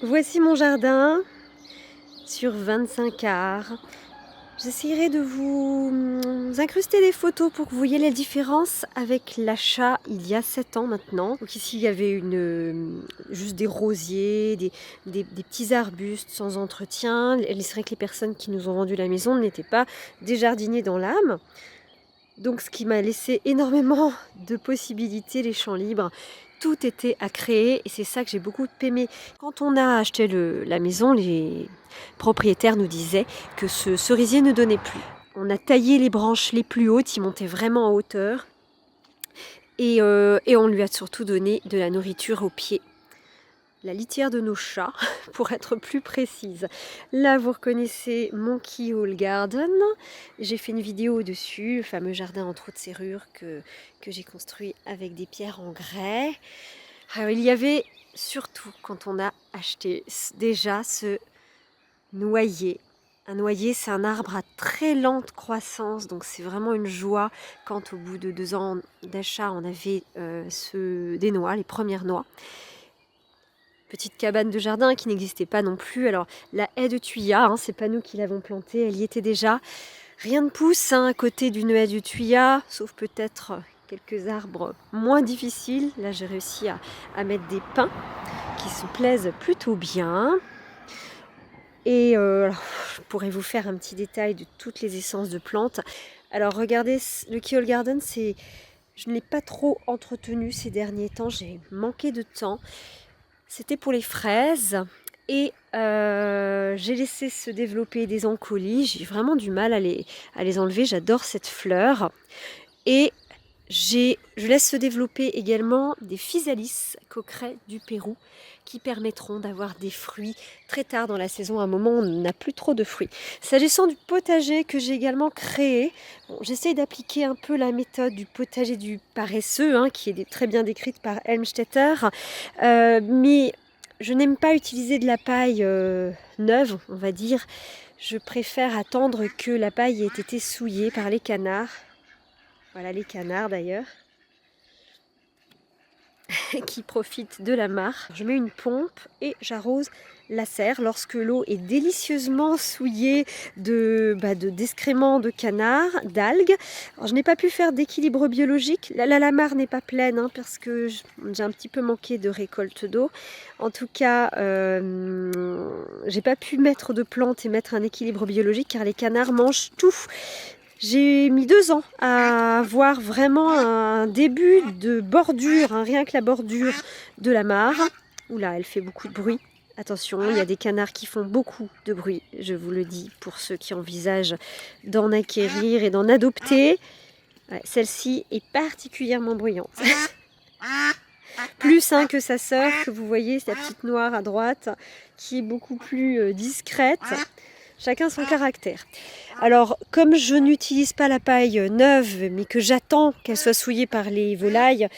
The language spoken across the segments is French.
Voici mon jardin sur 25 arts. J'essaierai de vous incruster des photos pour que vous voyez la différence avec l'achat il y a 7 ans maintenant. Donc ici il y avait juste des rosiers, des petits arbustes sans entretien. C'est vrai que les personnes qui nous ont vendu la maison n'étaient pas des jardiniers dans l'âme. Donc ce qui m'a laissé énormément de possibilités, les champs libres. Tout était à créer et c'est ça que j'ai beaucoup aimé. Quand on a acheté la maison, les propriétaires nous disaient que ce cerisier ne donnait plus. On a taillé les branches les plus hautes, il montait vraiment en hauteur. Et on lui a surtout donné de la nourriture aux pieds. La litière de nos chats, pour être plus précise. Là, vous reconnaissez mon Keyhole Garden. J'ai fait une vidéo dessus, le fameux jardin en trous de serrure que j'ai construit avec des pierres en grès. Alors, il y avait surtout, quand on a acheté déjà ce noyer. Un noyer, c'est un arbre à très lente croissance, donc c'est vraiment une joie quand au bout de 2 ans d'achat, on avait des noix, les premières noix. Petite cabane de jardin qui n'existait pas non plus. Alors la haie de tuya, c'est pas nous qui l'avons plantée, elle y était déjà. Rien ne pousse à côté d'une haie de tuya, sauf peut-être quelques arbres moins difficiles. Là j'ai réussi à mettre des pins qui se plaisent plutôt bien. Et alors, je pourrais vous faire un petit détail de toutes les essences de plantes. Alors regardez, le Keyhole Garden, je ne l'ai pas trop entretenu ces derniers temps, j'ai manqué de temps. C'était pour les fraises et j'ai laissé se développer des encolis. J'ai vraiment du mal à les enlever. J'adore cette fleur. Et je laisse se développer également des physalis coquerets du Pérou qui permettront d'avoir des fruits très tard dans la saison, à un moment où on n'a plus trop de fruits. S'agissant du potager que j'ai également créé, j'essaye d'appliquer un peu la méthode du potager du paresseux, qui est très bien décrite par Helmstetter, mais je n'aime pas utiliser de la paille neuve, on va dire. Je préfère attendre que la paille ait été souillée par les canards. Voilà les canards d'ailleurs, qui profitent de la mare. Je mets une pompe et j'arrose la serre lorsque l'eau est délicieusement souillée d'excréments de canards, d'algues. Alors, je n'ai pas pu faire d'équilibre biologique. La mare n'est pas pleine parce que j'ai un petit peu manqué de récolte d'eau. En tout cas, j'ai pas pu mettre de plantes et mettre un équilibre biologique car les canards mangent tout. J'ai mis 2 ans à voir vraiment un début de bordure, rien que la bordure de la mare. Oula, elle fait beaucoup de bruit. Attention, il y a des canards qui font beaucoup de bruit, je vous le dis, pour ceux qui envisagent d'en acquérir et d'en adopter. Ouais, celle-ci est particulièrement bruyante. Plus que sa sœur, que vous voyez, c'est la petite noire à droite, qui est beaucoup plus discrète. Chacun son caractère. Alors, comme je n'utilise pas la paille neuve, mais que j'attends qu'elle soit souillée par les volailles,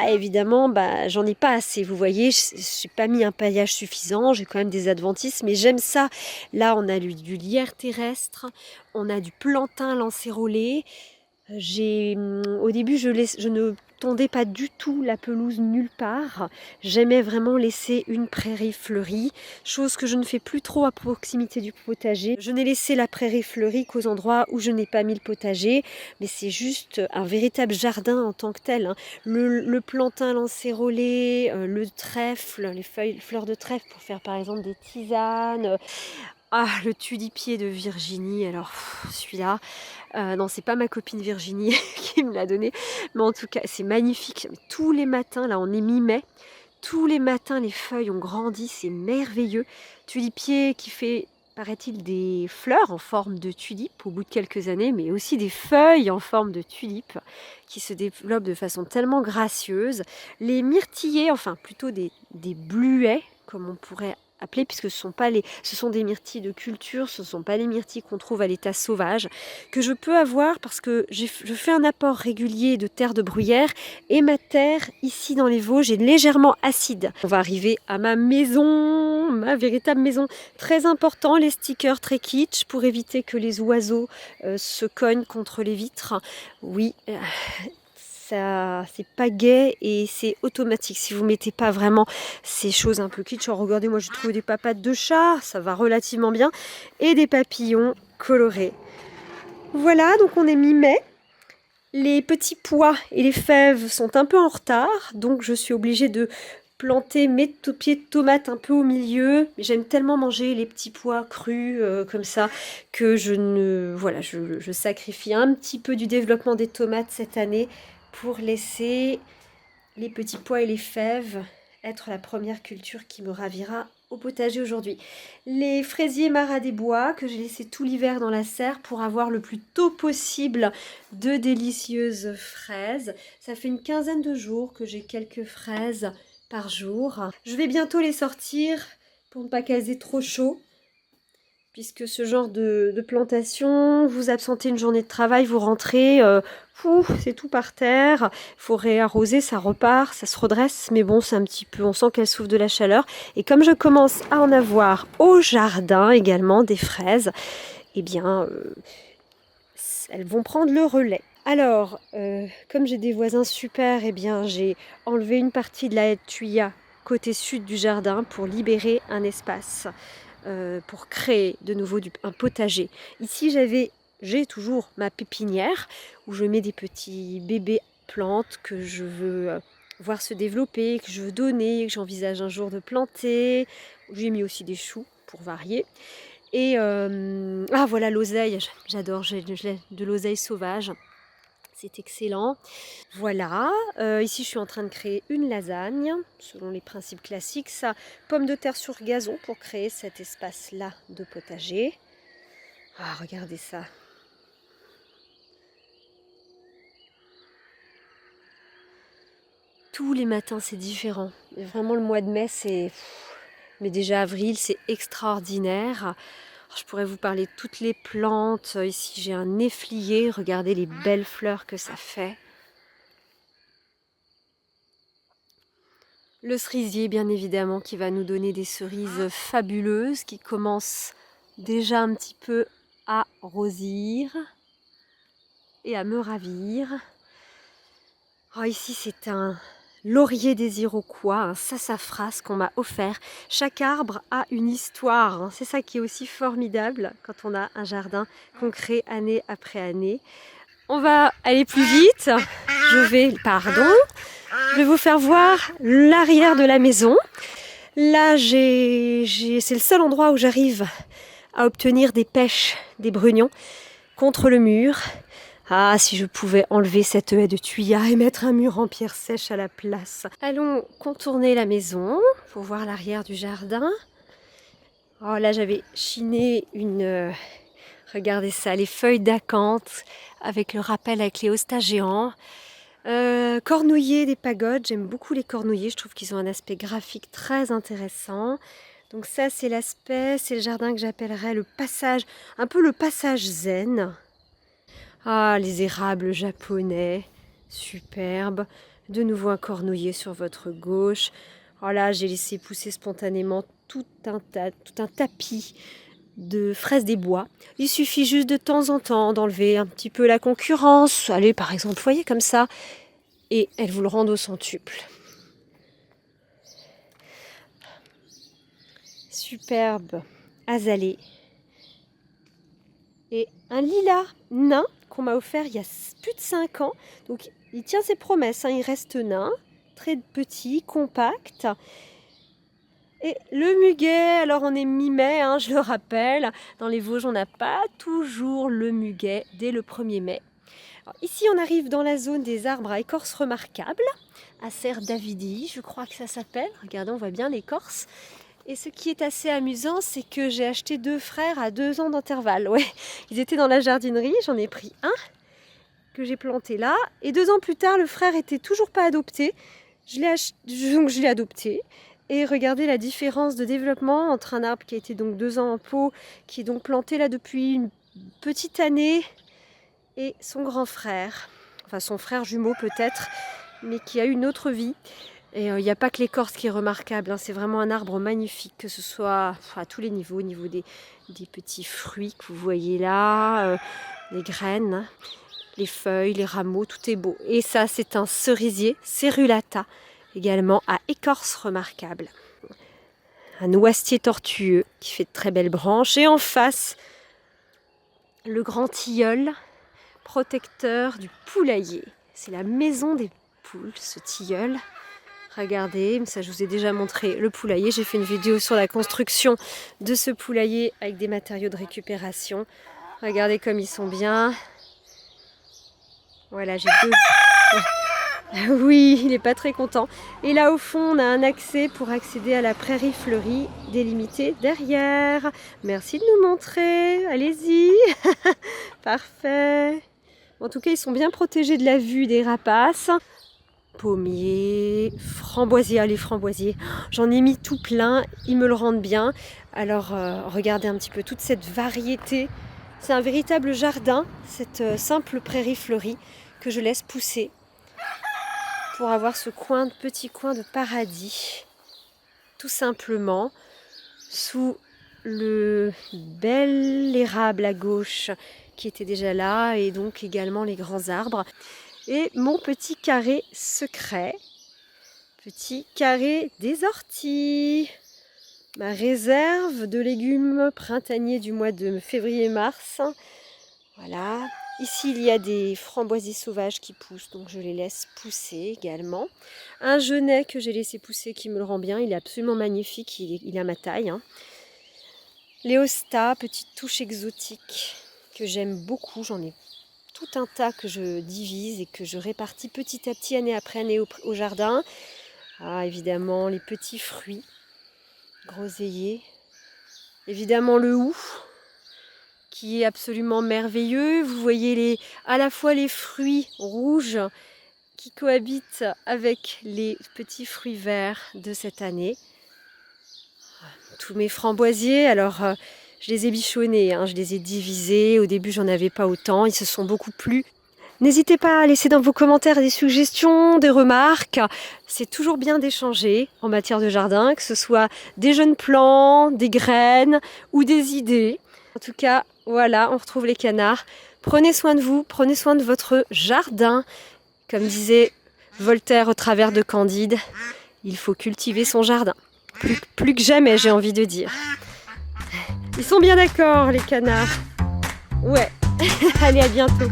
évidemment, j'en ai pas assez. Vous voyez, je n'ai pas mis un paillage suffisant, j'ai quand même des adventices, mais j'aime ça. Là, on a du lierre terrestre, on a du plantain lancérolé. Au début, je ne tondais pas du tout la pelouse nulle part. J'aimais vraiment laisser une prairie fleurie, chose que je ne fais plus trop à proximité du potager. Je n'ai laissé la prairie fleurie qu'aux endroits où je n'ai pas mis le potager, mais c'est juste un véritable jardin en tant que tel. Le plantain lancérolé, le trèfle, les fleurs de trèfle pour faire par exemple des tisanes. Le tulipier de Virginie, alors celui-là, non c'est pas ma copine Virginie qui me l'a donné, mais en tout cas c'est magnifique. Tous les matins, là on est mi-mai, tous les matins les feuilles ont grandi, c'est merveilleux. Tulipier qui fait, paraît-il, des fleurs en forme de tulipe au bout de quelques années, mais aussi des feuilles en forme de tulipe qui se développent de façon tellement gracieuse. Les myrtillers, enfin plutôt des bluets, comme on pourrait appeler, puisque ce sont des myrtilles de culture, ce ne sont pas les myrtilles qu'on trouve à l'état sauvage, que je peux avoir parce que je fais un apport régulier de terre de bruyère et ma terre ici dans les Vosges est légèrement acide. On va arriver à ma maison, ma véritable maison. Très important, les stickers très kitsch pour éviter que les oiseaux se cognent contre les vitres. Oui, ça, c'est pas gai et c'est automatique. Si vous mettez pas vraiment ces choses un peu kitsch, regardez, moi j'ai trouvé des papates de chat, ça va relativement bien, et des papillons colorés. Voilà, donc on est mi-mai. Les petits pois et les fèves sont un peu en retard, donc je suis obligée de planter mes pieds de tomates un peu au milieu. J'aime tellement manger les petits pois crus comme ça que je sacrifie un petit peu du développement des tomates cette année pour laisser les petits pois et les fèves être la première culture qui me ravira au potager aujourd'hui. Les fraisiers Marat des Bois que j'ai laissé tout l'hiver dans la serre pour avoir le plus tôt possible de délicieuses fraises. Ça fait une quinzaine de jours que j'ai quelques fraises par jour. Je vais bientôt les sortir pour ne pas qu'elles aient trop chaud. Puisque ce genre de plantation, vous absentez une journée de travail, vous rentrez, c'est tout par terre, il faut réarroser, ça repart, ça se redresse, mais bon, c'est un petit peu, on sent qu'elle souffre de la chaleur. Et comme je commence à en avoir au jardin également, des fraises, eh bien, elles vont prendre le relais. Alors, comme j'ai des voisins super, eh bien, j'ai enlevé une partie de la haie de tuya côté sud du jardin pour libérer un espace. Pour créer de nouveau un potager. Ici, j'ai toujours ma pépinière où je mets des petits bébés plantes que je veux voir se développer, que je veux donner, que j'envisage un jour de planter. J'ai mis aussi des choux pour varier. Et voilà l'oseille, j'adore, j'ai de l'oseille sauvage. C'est excellent. Voilà, ici je suis en train de créer une lasagne, selon les principes classiques. Ça, pommes de terre sur gazon pour créer cet espace-là de potager. Ah, regardez ça. Tous les matins, c'est différent. Et vraiment, le mois de mai, c'est... Mais déjà avril, c'est extraordinaire. Je pourrais vous parler de toutes les plantes. Ici, j'ai un néflier. Regardez les belles fleurs que ça fait. Le cerisier, bien évidemment, qui va nous donner des cerises fabuleuses, qui commencent déjà un petit peu à rosir et à me ravir. Oh, ici, c'est un laurier des Iroquois, un sassafras qu'on m'a offert. Chaque arbre a une histoire. C'est ça qui est aussi formidable quand on a un jardin qu'on crée année après année. On va aller plus vite. Je vais vous faire voir l'arrière de la maison. Là, c'est le seul endroit où j'arrive à obtenir des pêches, des brugnons contre le mur. Ah, si je pouvais enlever cette haie de tuya et mettre un mur en pierre sèche à la place. Allons contourner la maison pour voir l'arrière du jardin. Oh, là, j'avais chiné regardez ça, les feuilles d'acanthe avec le rappel avec les hostas géants. Cornouiller des pagodes, j'aime beaucoup les cornouillers, je trouve qu'ils ont un aspect graphique très intéressant. Donc ça c'est le jardin que j'appellerais le passage, un peu le passage zen. Ah, les érables japonais, superbe. De nouveau un cornouiller sur votre gauche. Oh là, j'ai laissé pousser spontanément tout un tapis de fraises des bois. Il suffit juste de temps en temps d'enlever un petit peu la concurrence. Allez, par exemple, voyez comme ça. Et elles vous le rendent au centuple. Superbe azalée. Et un lilas nain qu'on m'a offert il y a plus de 5 ans. Donc il tient ses promesses, il reste nain, très petit, compact. Et le muguet, alors on est mi-mai, je le rappelle. Dans les Vosges, on n'a pas toujours le muguet dès le 1er mai. Alors, ici, on arrive dans la zone des arbres à écorce remarquable, Acer davidi, je crois que ça s'appelle. Regardez, on voit bien l'écorce. Et ce qui est assez amusant, c'est que j'ai acheté 2 frères à 2 ans d'intervalle. Ouais, ils étaient dans la jardinerie, j'en ai pris un que j'ai planté là. Et 2 ans plus tard, le frère était toujours pas adopté. Donc je l'ai adopté. Et regardez la différence de développement entre un arbre qui a été donc 2 ans en pot, qui est donc planté là depuis une petite année, et son grand frère, enfin son frère jumeau peut-être, mais qui a eu une autre vie. Et il n'y a pas que l'écorce qui est remarquable, c'est vraiment un arbre magnifique, que ce soit à tous les niveaux, au niveau des petits fruits que vous voyez là, les graines. les feuilles, les rameaux, tout est beau. Et ça, c'est un cerisier Cerulata, également à écorce remarquable. Un noisetier tortueux qui fait de très belles branches. Et en face, le grand tilleul protecteur du poulailler. C'est la maison des poules, ce tilleul. Regardez, ça je vous ai déjà montré le poulailler. J'ai fait une vidéo sur la construction de ce poulailler avec des matériaux de récupération. Regardez comme ils sont bien. Voilà, j'ai deux... Oui, il n'est pas très content. Et là au fond, on a un accès pour accéder à la prairie fleurie délimitée derrière. Merci de nous montrer. Allez-y. Parfait. En tout cas, ils sont bien protégés de la vue des rapaces. Pommiers, framboisiers, les framboisiers, j'en ai mis tout plein, ils me le rendent bien. Alors regardez un petit peu toute cette variété, c'est un véritable jardin, cette simple prairie fleurie que je laisse pousser pour avoir ce petit coin de paradis, tout simplement, sous le bel érable à gauche qui était déjà là et donc également les grands arbres. Et mon petit carré secret, petit carré des orties, ma réserve de légumes printaniers du mois de février-mars. Voilà, ici il y a des framboisiers sauvages qui poussent, donc je les laisse pousser également. Un genêt que j'ai laissé pousser qui me le rend bien, il est absolument magnifique, il a ma taille. Hein. Léosta, petite touche exotique que j'aime beaucoup, j'en ai tout un tas que je divise et que je répartis petit à petit, année après année au jardin. Ah, évidemment, les petits fruits, groseilliers. Évidemment, le hou, qui est absolument merveilleux. Vous voyez à la fois les fruits rouges qui cohabitent avec les petits fruits verts de cette année. Tous mes framboisiers, alors... je les ai bichonnés, hein, je les ai divisés. Au début, j'en avais pas autant. Ils se sont beaucoup plu. N'hésitez pas à laisser dans vos commentaires des suggestions, des remarques. C'est toujours bien d'échanger en matière de jardin, que ce soit des jeunes plants, des graines ou des idées. En tout cas, voilà, on retrouve les canards. Prenez soin de vous, prenez soin de votre jardin. Comme disait Voltaire au travers de Candide, il faut cultiver son jardin. Plus que jamais, j'ai envie de dire. Ils sont bien d'accord, les canards. Ouais. Allez, à bientôt.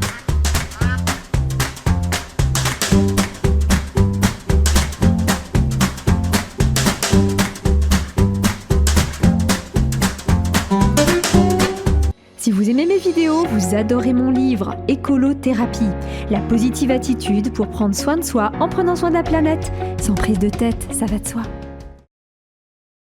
Si vous aimez mes vidéos, vous adorez mon livre Écolothérapie, la positive attitude pour prendre soin de soi en prenant soin de la planète. Sans prise de tête, ça va de soi.